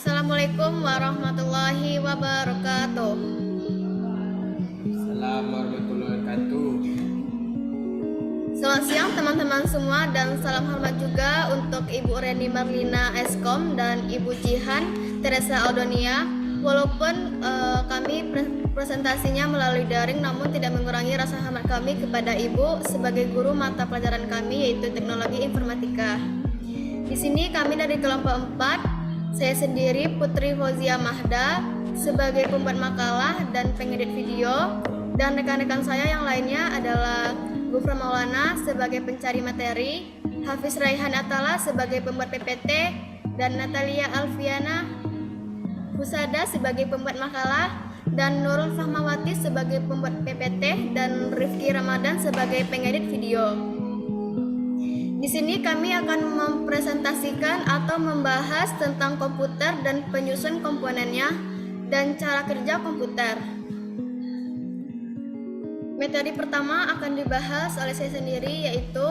Assalamualaikum warahmatullahi wabarakatuh. Assalamualaikum warahmatullahi wabarakatuh. Selamat siang teman-teman semua dan salam hormat juga untuk Ibu Reni Marlina Eskom dan Ibu Jihan Teresa Aldonia. Walaupun kami presentasinya melalui daring, namun tidak mengurangi rasa hormat kami kepada Ibu sebagai guru mata pelajaran kami yaitu Teknologi Informatika. Di sini kami dari kelompok 4, saya sendiri Putri Fauzia Mahda sebagai pembuat makalah dan pengedit video, dan rekan-rekan saya yang lainnya adalah Gufron Maulana sebagai pencari materi, Hafiz Raihan Atala sebagai pembuat PPT, dan Natalia Alfiana Husada sebagai pembuat makalah, dan Nurul Fahmawati sebagai pembuat PPT, dan Rifki Ramadan sebagai pengedit video. Di sini kami akan mempresentasikan atau membahas tentang komputer dan penyusun komponennya dan cara kerja komputer. Materi pertama akan dibahas oleh saya sendiri yaitu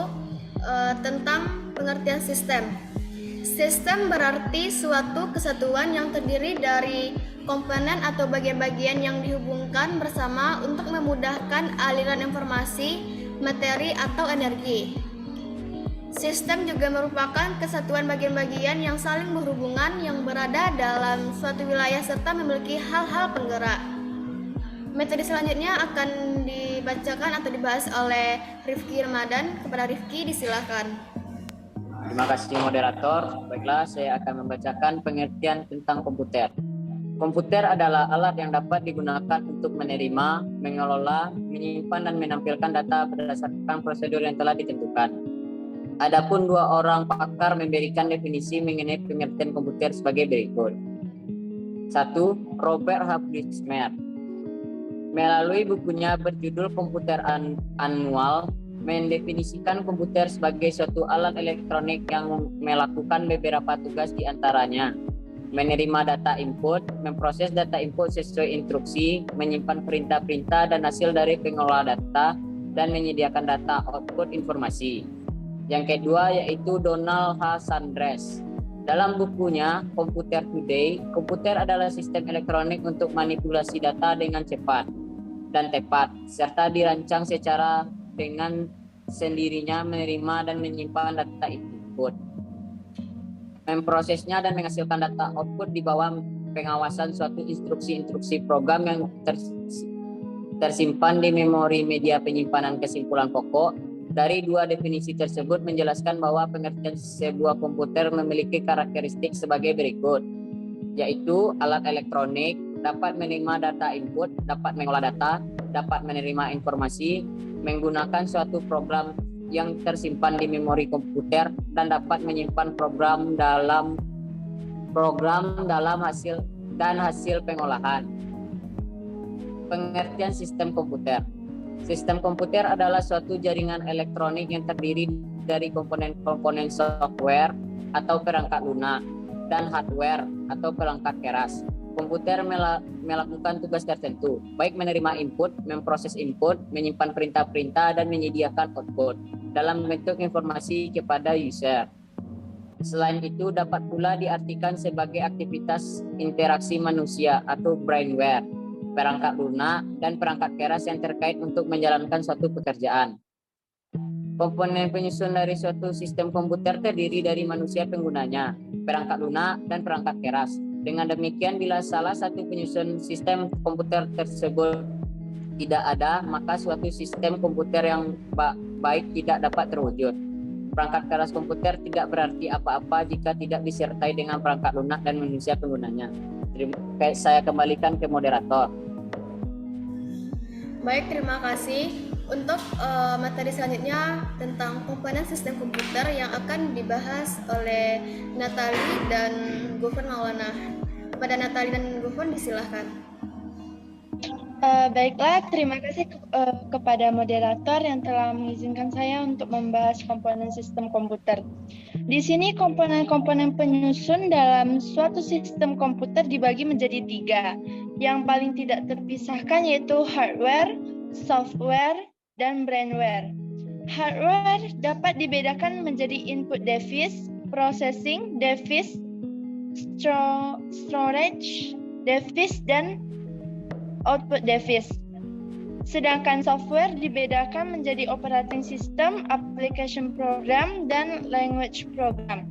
tentang pengertian sistem. Sistem berarti suatu kesatuan yang terdiri dari komponen atau bagian-bagian yang dihubungkan bersama untuk memudahkan aliran informasi, materi, atau energi. Sistem juga merupakan kesatuan bagian-bagian yang saling berhubungan yang berada dalam suatu wilayah serta memiliki hal-hal penggerak. Materi selanjutnya akan dibacakan atau dibahas oleh Rifki Ramadan. Kepada Rifki, disilakan. Terima kasih moderator. Baiklah, saya akan membacakan pengertian tentang komputer. Komputer adalah alat yang dapat digunakan untuk menerima, mengelola, menyimpan, dan menampilkan data berdasarkan prosedur yang telah ditentukan. Adapun dua orang pakar memberikan definisi mengenai pengertian komputer sebagai berikut. 1. Robert Hausmer melalui bukunya berjudul Komputer Annual mendefinisikan komputer sebagai suatu alat elektronik yang melakukan beberapa tugas di antaranya menerima data input, memproses data input sesuai instruksi, menyimpan perintah-perintah dan hasil dari pengelola data, dan menyediakan data output informasi. Yang kedua yaitu Donald H. Sanders. Dalam bukunya Computer Today, komputer adalah sistem elektronik untuk manipulasi data dengan cepat dan tepat, serta dirancang secara dengan sendirinya menerima dan menyimpan data input, memprosesnya dan menghasilkan data output di bawah pengawasan suatu instruksi-instruksi program yang tersimpan di memori media penyimpanan kesimpulan pokok. Dari dua definisi tersebut menjelaskan bahwa pengertian sebuah komputer memiliki karakteristik sebagai berikut, yaitu alat elektronik, dapat menerima data input, dapat mengolah data, dapat menerima informasi, menggunakan suatu program yang tersimpan di memori komputer, dan dapat menyimpan program dalam hasil pengolahan. Pengertian sistem komputer. Sistem komputer adalah suatu jaringan elektronik yang terdiri dari komponen-komponen software atau perangkat lunak dan hardware atau perangkat keras. Komputer melakukan tugas tertentu, baik menerima input, memproses input, menyimpan perintah-perintah, dan menyediakan output dalam bentuk informasi kepada user. Selain itu, dapat pula diartikan sebagai aktivitas interaksi manusia atau brainware, perangkat lunak, dan perangkat keras yang terkait untuk menjalankan suatu pekerjaan. Komponen penyusun dari suatu sistem komputer terdiri dari manusia penggunanya, perangkat lunak, dan perangkat keras. Dengan demikian, bila salah satu penyusun sistem komputer tersebut tidak ada, maka suatu sistem komputer yang baik tidak dapat terwujud. Perangkat keras komputer tidak berarti apa-apa jika tidak disertai dengan perangkat lunak dan manusia penggunanya. Saya kembalikan ke moderator. Baik, terima kasih. Untuk materi selanjutnya tentang komponen sistem komputer yang akan dibahas oleh Natalie dan Gufron Maulana. Kepada Natalie dan Gufron, disilahkan. Baiklah, terima kasih kepada moderator yang telah mengizinkan saya untuk membahas komponen sistem komputer. Di sini komponen-komponen penyusun dalam suatu sistem komputer dibagi menjadi 3. Yang paling tidak terpisahkan yaitu hardware, software, dan brainware. Hardware dapat dibedakan menjadi input device, processing device, storage device dan output device. Sedangkan software dibedakan menjadi operating system, application program, dan language program.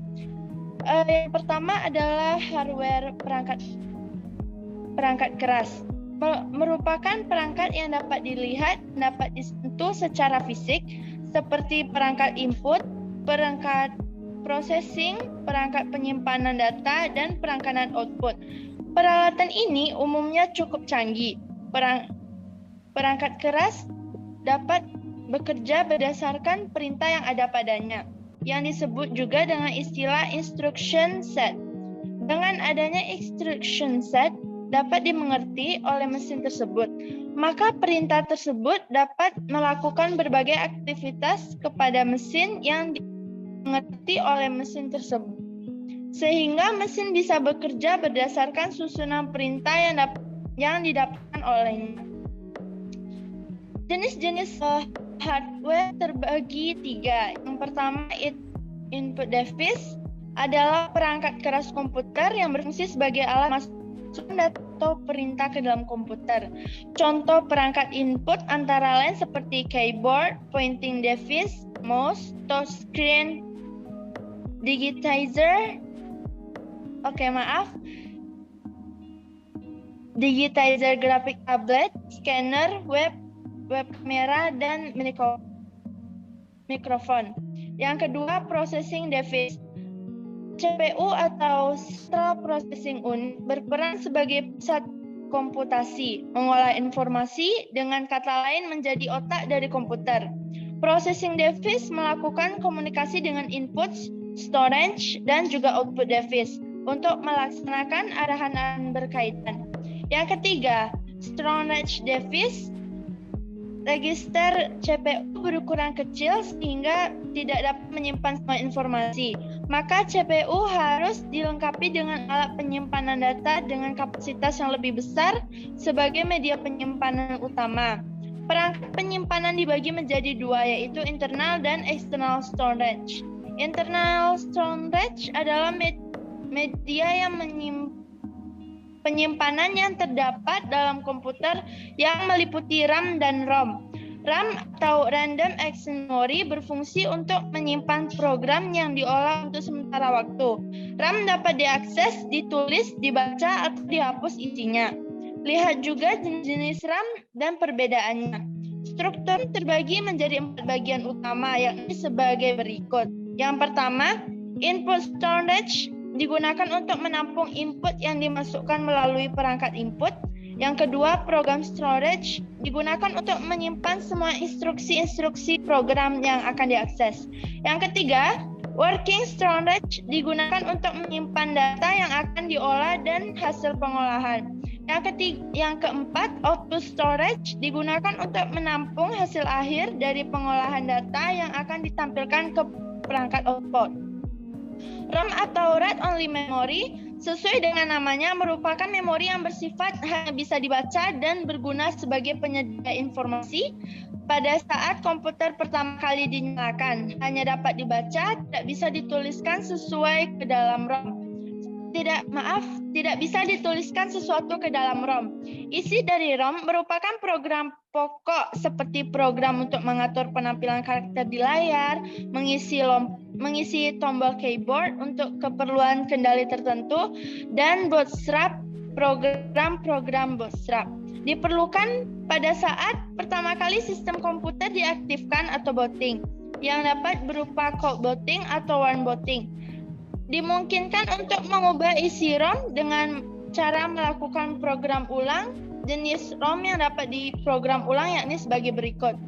Yang pertama adalah hardware perangkat keras. Merupakan perangkat yang dapat dilihat, dapat disentuh secara fisik, seperti perangkat input, perangkat processing, perangkat penyimpanan data, dan perangkat output. Peralatan ini umumnya cukup canggih. Perangkat keras dapat bekerja berdasarkan perintah yang ada padanya, yang disebut juga dengan istilah instruction set. Dengan adanya instruction set dapat dimengerti oleh mesin tersebut, maka perintah tersebut dapat melakukan berbagai aktivitas kepada mesin yang dimengerti oleh mesin tersebut, sehingga mesin bisa bekerja berdasarkan susunan perintah yang didapatkan olehnya. Jenis-jenis hardware terbagi 3. Yang pertama, input device adalah perangkat keras komputer yang berfungsi sebagai alat masuk atau perintah ke dalam komputer. Contoh perangkat input antara lain seperti keyboard, pointing device, mouse, touchscreen, digitizer, digitizer graphic tablet, scanner, web kamera, dan mikrofon. Yang kedua, processing device. CPU atau Central Processing Unit berperan sebagai pusat komputasi, mengolah informasi, dengan kata lain menjadi otak dari komputer. Processing device melakukan komunikasi dengan input, storage, dan juga output device untuk melaksanakan arahan-arahan berkaitan. Yang ketiga, storage device. Register CPU berukuran kecil sehingga tidak dapat menyimpan semua informasi. Maka CPU harus dilengkapi dengan alat penyimpanan data dengan kapasitas yang lebih besar sebagai media penyimpanan utama. Perangkat penyimpanan dibagi menjadi 2, yaitu internal dan external storage. Internal storage adalah media yang penyimpanan yang terdapat dalam komputer yang meliputi RAM dan ROM. RAM atau Random Access Memory berfungsi untuk menyimpan program yang diolah untuk sementara waktu. RAM dapat diakses, ditulis, dibaca, atau dihapus isinya. Lihat juga jenis-jenis RAM dan perbedaannya. Struktur terbagi menjadi 4 bagian utama, yakni sebagai berikut. Yang pertama, input storage digunakan untuk menampung input yang dimasukkan melalui perangkat input. Yang kedua, program storage digunakan untuk menyimpan semua instruksi-instruksi program yang akan diakses. Yang ketiga, working storage digunakan untuk menyimpan data yang akan diolah dan hasil pengolahan. Yang keempat, output storage digunakan untuk menampung hasil akhir dari pengolahan data yang akan ditampilkan ke perangkat output. RAM atau read-only memory sesuai dengan namanya merupakan memori yang bersifat hanya bisa dibaca dan berguna sebagai penyedia informasi pada saat komputer pertama kali dinyalakan. Hanya dapat dibaca, tidak bisa dituliskan sesuai ke dalam ROM. Tidak bisa dituliskan sesuatu ke dalam ROM. Isi dari ROM merupakan program pokok seperti program untuk mengatur penampilan karakter di layar, mengisi tombol keyboard untuk keperluan kendali tertentu, dan bootstrap, program bootstrap. Diperlukan pada saat pertama kali sistem komputer diaktifkan atau booting, yang dapat berupa cold booting atau warm booting. Dimungkinkan untuk mengubah isi ROM dengan cara melakukan program ulang. Jenis ROM yang dapat diprogram ulang yakni sebagai berikut.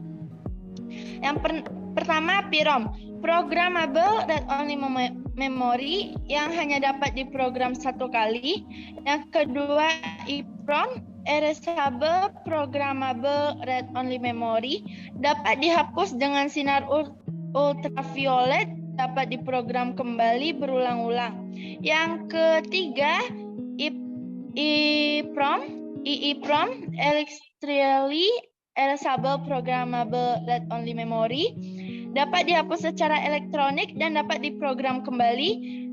Yang pertama, PROM, Programmable Read-Only Memory, yang hanya dapat diprogram satu kali. Yang kedua, EEPROM, Erasable Programmable Read-Only Memory, dapat dihapus dengan sinar ultraviolet, dapat diprogram kembali berulang-ulang. Yang ketiga, EEPROM, Electrically Erasable Programmable Read-Only Memory, dapat dihapus secara elektronik dan dapat diprogram kembali.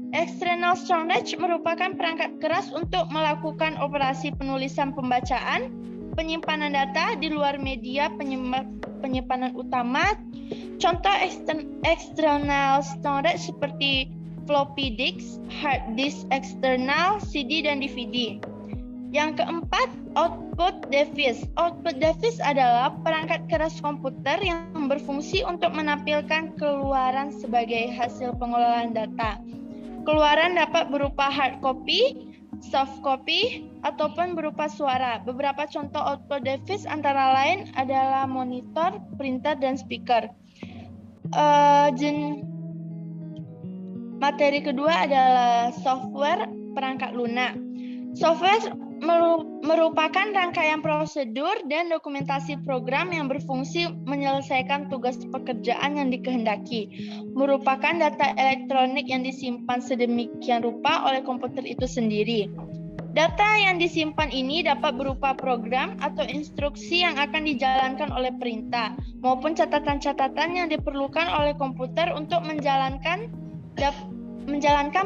External storage merupakan perangkat keras untuk melakukan operasi penulisan pembacaan, penyimpanan data di luar media penyimpanan utama. Contoh external storage seperti floppy disk, hard disk eksternal, CD dan DVD. Yang keempat, output device. Output device adalah perangkat keras komputer yang berfungsi untuk menampilkan keluaran sebagai hasil pengolahan data. Keluaran dapat berupa hard copy, soft copy, ataupun berupa suara. Beberapa contoh output device antara lain adalah monitor, printer, dan speaker. Materi kedua adalah software perangkat lunak. Software merupakan rangkaian prosedur dan dokumentasi program yang berfungsi menyelesaikan tugas pekerjaan yang dikehendaki. Merupakan data elektronik yang disimpan sedemikian rupa oleh komputer itu sendiri. Data yang disimpan ini dapat berupa program atau instruksi yang akan dijalankan oleh perintah, maupun catatan-catatan yang diperlukan oleh komputer untuk menjalankan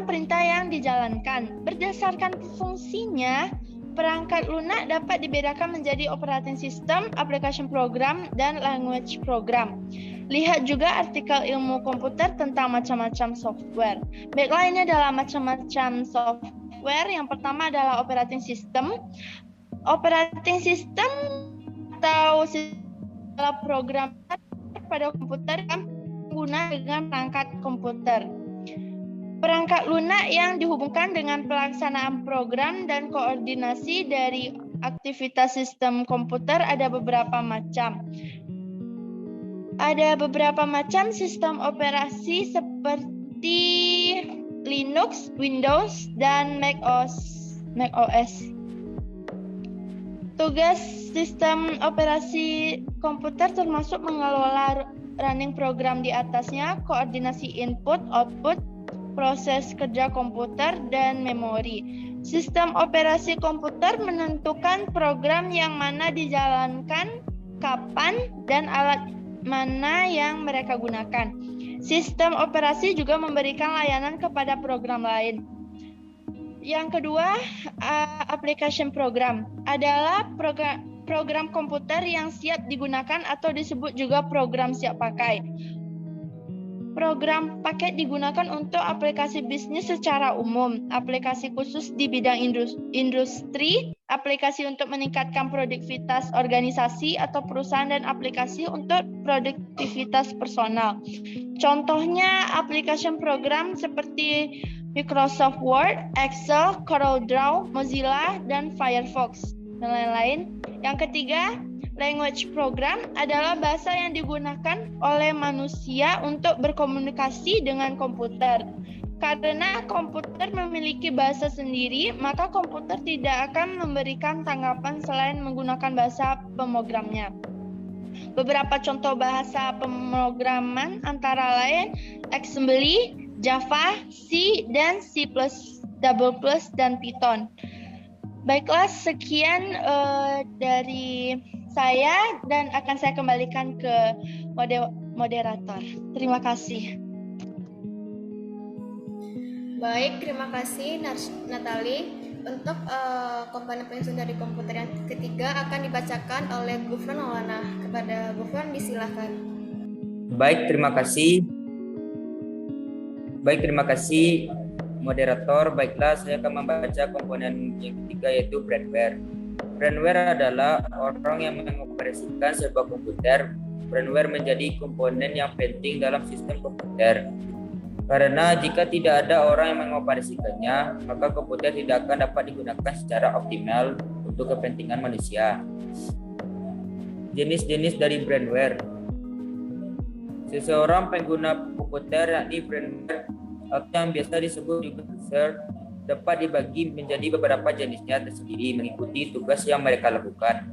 perintah yang dijalankan. Berdasarkan fungsinya, perangkat lunak dapat dibedakan menjadi operating system, application program, dan language program. Lihat juga artikel ilmu komputer tentang macam-macam software. Baiklah, ini adalah macam-macam software. Yang pertama adalah operating system. Operating system atau adalah program pada komputer yang menggunakan dengan perangkat komputer. Perangkat lunak yang dihubungkan dengan pelaksanaan program dan koordinasi dari aktivitas sistem komputer ada beberapa macam. Ada beberapa macam sistem operasi seperti Linux, Windows, dan Mac OS. Tugas sistem operasi komputer termasuk mengelola running program di atasnya, koordinasi input, output, proses kerja komputer, dan memori. Sistem operasi komputer menentukan program yang mana dijalankan, kapan, dan alat mana yang mereka gunakan. Sistem operasi juga memberikan layanan kepada program lain. Yang kedua, application program adalah program komputer yang siap digunakan atau disebut juga program siap pakai. Program paket digunakan untuk aplikasi bisnis secara umum, aplikasi khusus di bidang industri, aplikasi untuk meningkatkan produktivitas organisasi atau perusahaan, dan aplikasi untuk produktivitas personal. Contohnya application program seperti Microsoft Word, Excel, CorelDRAW, Mozilla, dan Firefox, dan lain-lain. Yang ketiga, language program adalah bahasa yang digunakan oleh manusia untuk berkomunikasi dengan komputer. Karena komputer memiliki bahasa sendiri, maka komputer tidak akan memberikan tanggapan selain menggunakan bahasa pemrogramnya. Beberapa contoh bahasa pemrograman antara lain Assembly, Java, C, dan C++, dan Python. Baiklah, sekian dari saya dan akan saya kembalikan ke moderator. Terima kasih. Baik, terima kasih Natali. Untuk komponen penyusun dari komputer yang ketiga akan dibacakan oleh Gufron Maulana. Kepada Gufron disilahkan. Baik, terima kasih moderator. Baiklah, saya akan membaca komponen yang ketiga, yaitu brainware. Brainware adalah orang yang mengoperasikan sebuah komputer. Brainware menjadi komponen yang penting dalam sistem komputer. Karena jika tidak ada orang yang mengoperasikannya, maka komputer tidak akan dapat digunakan secara optimal untuk kepentingan manusia. Jenis-jenis dari brainware. Seseorang pengguna komputer, yakni brainware atau yang biasa disebut juga user, dapat dibagi menjadi beberapa jenisnya tersendiri mengikuti tugas yang mereka lakukan.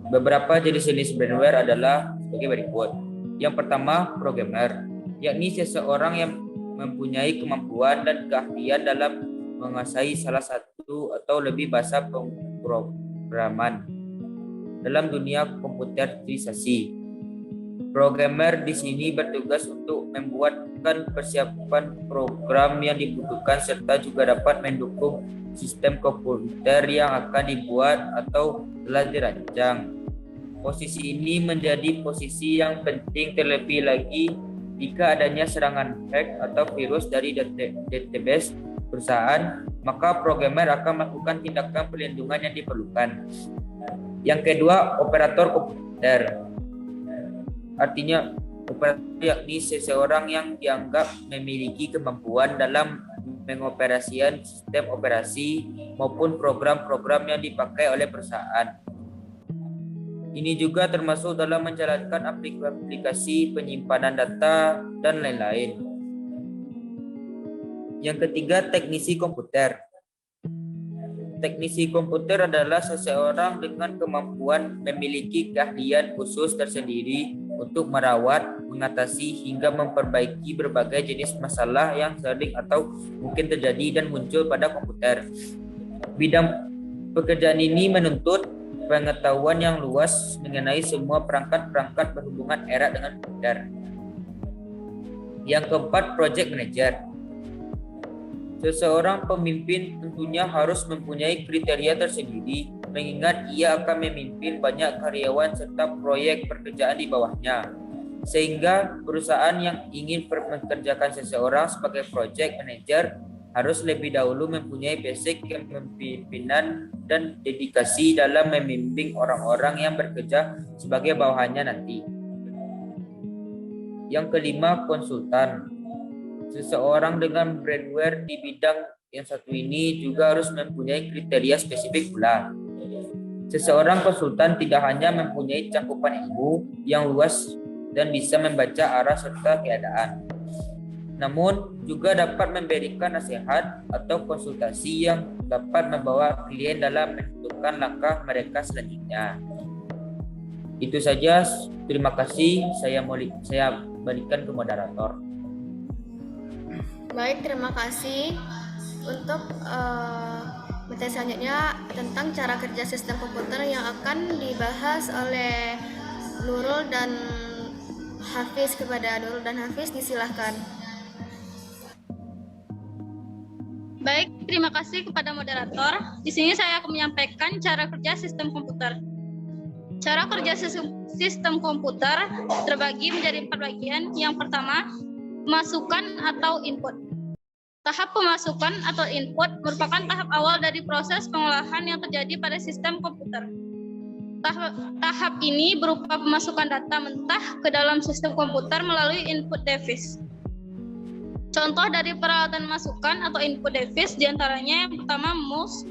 Beberapa jenis-jenis brainware adalah sebagai berikut. Yang pertama, programmer, yakni seseorang yang mempunyai kemampuan dan keahlian dalam menguasai salah satu atau lebih bahasa pemrograman dalam dunia komputerisasi. Programmer di sini bertugas untuk membuat melakukan persiapan program yang dibutuhkan serta juga dapat mendukung sistem komputer yang akan dibuat atau telah dirancang. Posisi ini menjadi posisi yang penting terlebih lagi jika adanya serangan hack atau virus dari database perusahaan, maka programmer akan melakukan tindakan perlindungan yang diperlukan. Yang kedua, operator komputer. Artinya, operator yakni seseorang yang dianggap memiliki kemampuan dalam mengoperasikan sistem operasi maupun program-program yang dipakai oleh perusahaan. Ini juga termasuk dalam menjalankan aplikasi penyimpanan data dan lain-lain. Yang ketiga, teknisi komputer. Teknisi komputer adalah seseorang dengan kemampuan memiliki keahlian khusus tersendiri untuk merawat, mengatasi, hingga memperbaiki berbagai jenis masalah yang sering atau mungkin terjadi dan muncul pada komputer. Bidang pekerjaan ini menuntut pengetahuan yang luas mengenai semua perangkat-perangkat berhubungan erat dengan komputer. Yang keempat, project manager. Seseorang pemimpin tentunya harus mempunyai kriteria tersendiri, mengingat ia akan memimpin banyak karyawan serta proyek pekerjaan di bawahnya. Sehingga perusahaan yang ingin mempekerjakan seseorang sebagai project manager harus lebih dahulu mempunyai basic kepemimpinan dan dedikasi dalam membimbing orang-orang yang bekerja sebagai bawahannya nanti. Yang kelima, konsultan. Seseorang dengan brainware di bidang yang satu ini juga harus mempunyai kriteria spesifik pula. Seseorang konsultan tidak hanya mempunyai cakupan ilmu yang luas dan bisa membaca arah serta keadaan, namun juga dapat memberikan nasihat atau konsultasi yang dapat membawa klien dalam menentukan langkah mereka selanjutnya. Itu saja, terima kasih. Saya balikan ke moderator. Baik, terima kasih. Untuk materi selanjutnya tentang cara kerja sistem komputer yang akan dibahas oleh Nurul dan Hafiz. Kepada Nurul dan Hafiz, disilahkan. Baik, terima kasih kepada moderator. Di sini saya akan menyampaikan cara kerja sistem komputer. Cara kerja sistem komputer terbagi menjadi 4 bagian. Yang pertama, pemasukan atau input. Tahap pemasukan atau input merupakan tahap awal dari proses pengolahan yang terjadi pada sistem komputer. Tahap ini berupa pemasukan data mentah ke dalam sistem komputer melalui input device. Contoh dari peralatan masukan atau input device diantaranya yang pertama mouse,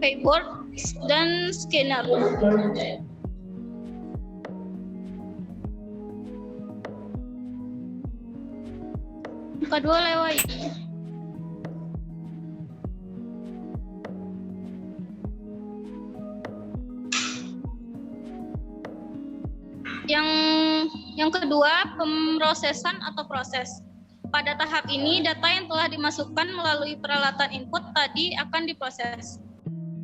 keyboard, dan scanner. Kedua, lewat yang kedua, pemrosesan atau proses. Pada tahap ini, data yang telah dimasukkan melalui peralatan input tadi akan diproses.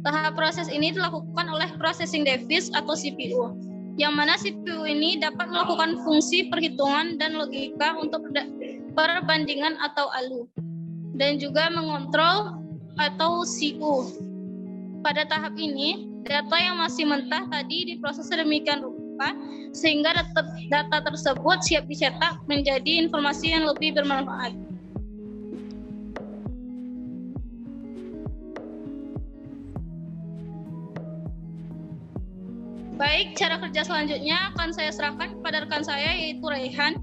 Tahap proses ini dilakukan oleh processing device atau CPU, yang mana CPU ini dapat melakukan fungsi perhitungan dan logika untuk perbandingan atau ALU, dan juga mengontrol atau CU. Pada tahap ini, data yang masih mentah tadi diproses sedemikian rupa sehingga data tersebut siap dicetak menjadi informasi yang lebih bermanfaat. Baik, cara kerja selanjutnya akan saya serahkan kepada rekan saya, yaitu Raihan.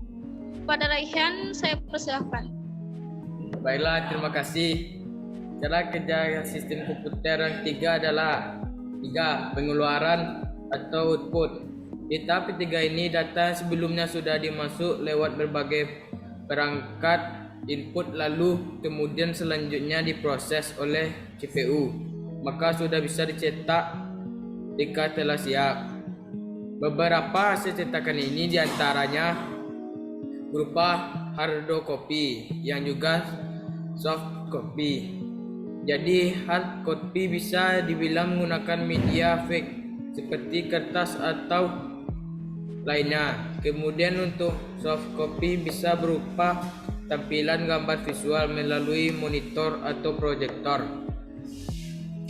Pada Raihan, saya persilahkan. Baiklah, terima kasih. Cara kerja sistem komputer yang ketiga adalah 3. Pengeluaran atau output. Di tahap ketiga ini, data sebelumnya sudah dimasuk lewat berbagai perangkat input, lalu kemudian selanjutnya diproses oleh CPU, maka sudah bisa dicetak jika telah siap. Beberapa hasil cetakan ini diantaranya berupa hard copy yang juga soft copy. Jadi hard copy bisa dibilang menggunakan media fake seperti kertas atau lainnya. Kemudian untuk soft copy bisa berupa tampilan gambar visual melalui monitor atau proyektor.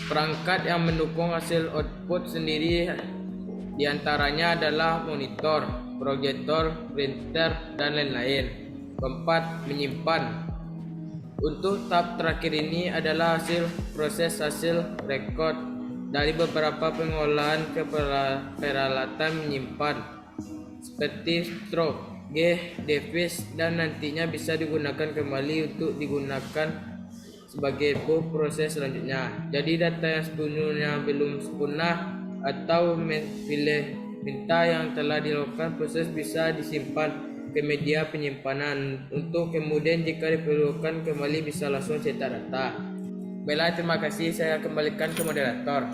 Perangkat yang mendukung hasil output sendiri diantaranya adalah monitor, proyektor, printer, dan lain-lain. Keempat, menyimpan. Untuk tahap terakhir ini adalah proses hasil rekod dari beberapa pengolahan ke peralatan menyimpan seperti stroke, device, dan nantinya bisa digunakan kembali untuk digunakan sebagai proses selanjutnya. Jadi data yang sepenuhnya belum sempurna atau minta yang telah dilakukan proses bisa disimpan ke media penyimpanan untuk kemudian jika diperlukan kembali bisa langsung cetak data. Baiklah, terima kasih. Saya kembalikan ke moderator.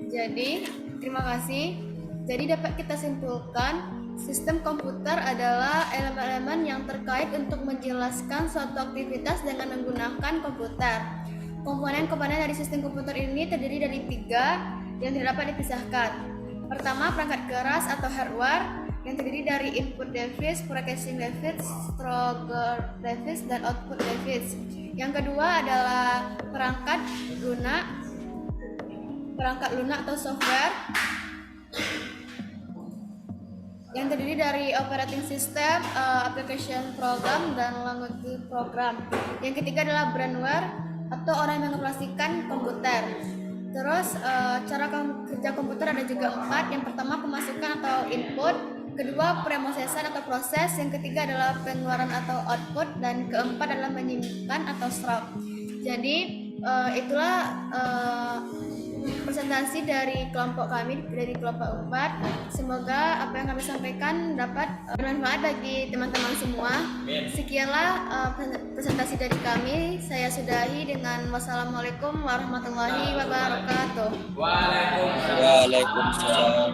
Jadi, terima kasih. Jadi dapat kita simpulkan, sistem komputer adalah elemen-elemen yang terkait untuk menjelaskan suatu aktivitas dengan menggunakan komputer. Komponen-komponen dari sistem komputer ini terdiri dari 3 yang tidak dapat dipisahkan. Pertama, perangkat keras atau hardware yang terdiri dari input device, processing device, trigger device, dan output device. Yang kedua adalah perangkat lunak atau software yang terdiri dari operating system, application program, dan language program. Yang ketiga adalah brandware atau orang yang mengoperasikan komputer. Terus cara kerja komputer ada juga 4. Yang pertama pemasukan atau input, kedua preprosesan atau proses, yang ketiga adalah pengeluaran atau output, dan keempat adalah menyimpan atau store. Jadi itulah presentasi dari kelompok kami, dari kelompok 4. Semoga apa yang kami sampaikan dapat bermanfaat bagi teman-teman semua. Sekianlah presentasi dari kami. Saya sudahi dengan wassalamualaikum warahmatullahi wabarakatuh. Waalaikumsalam.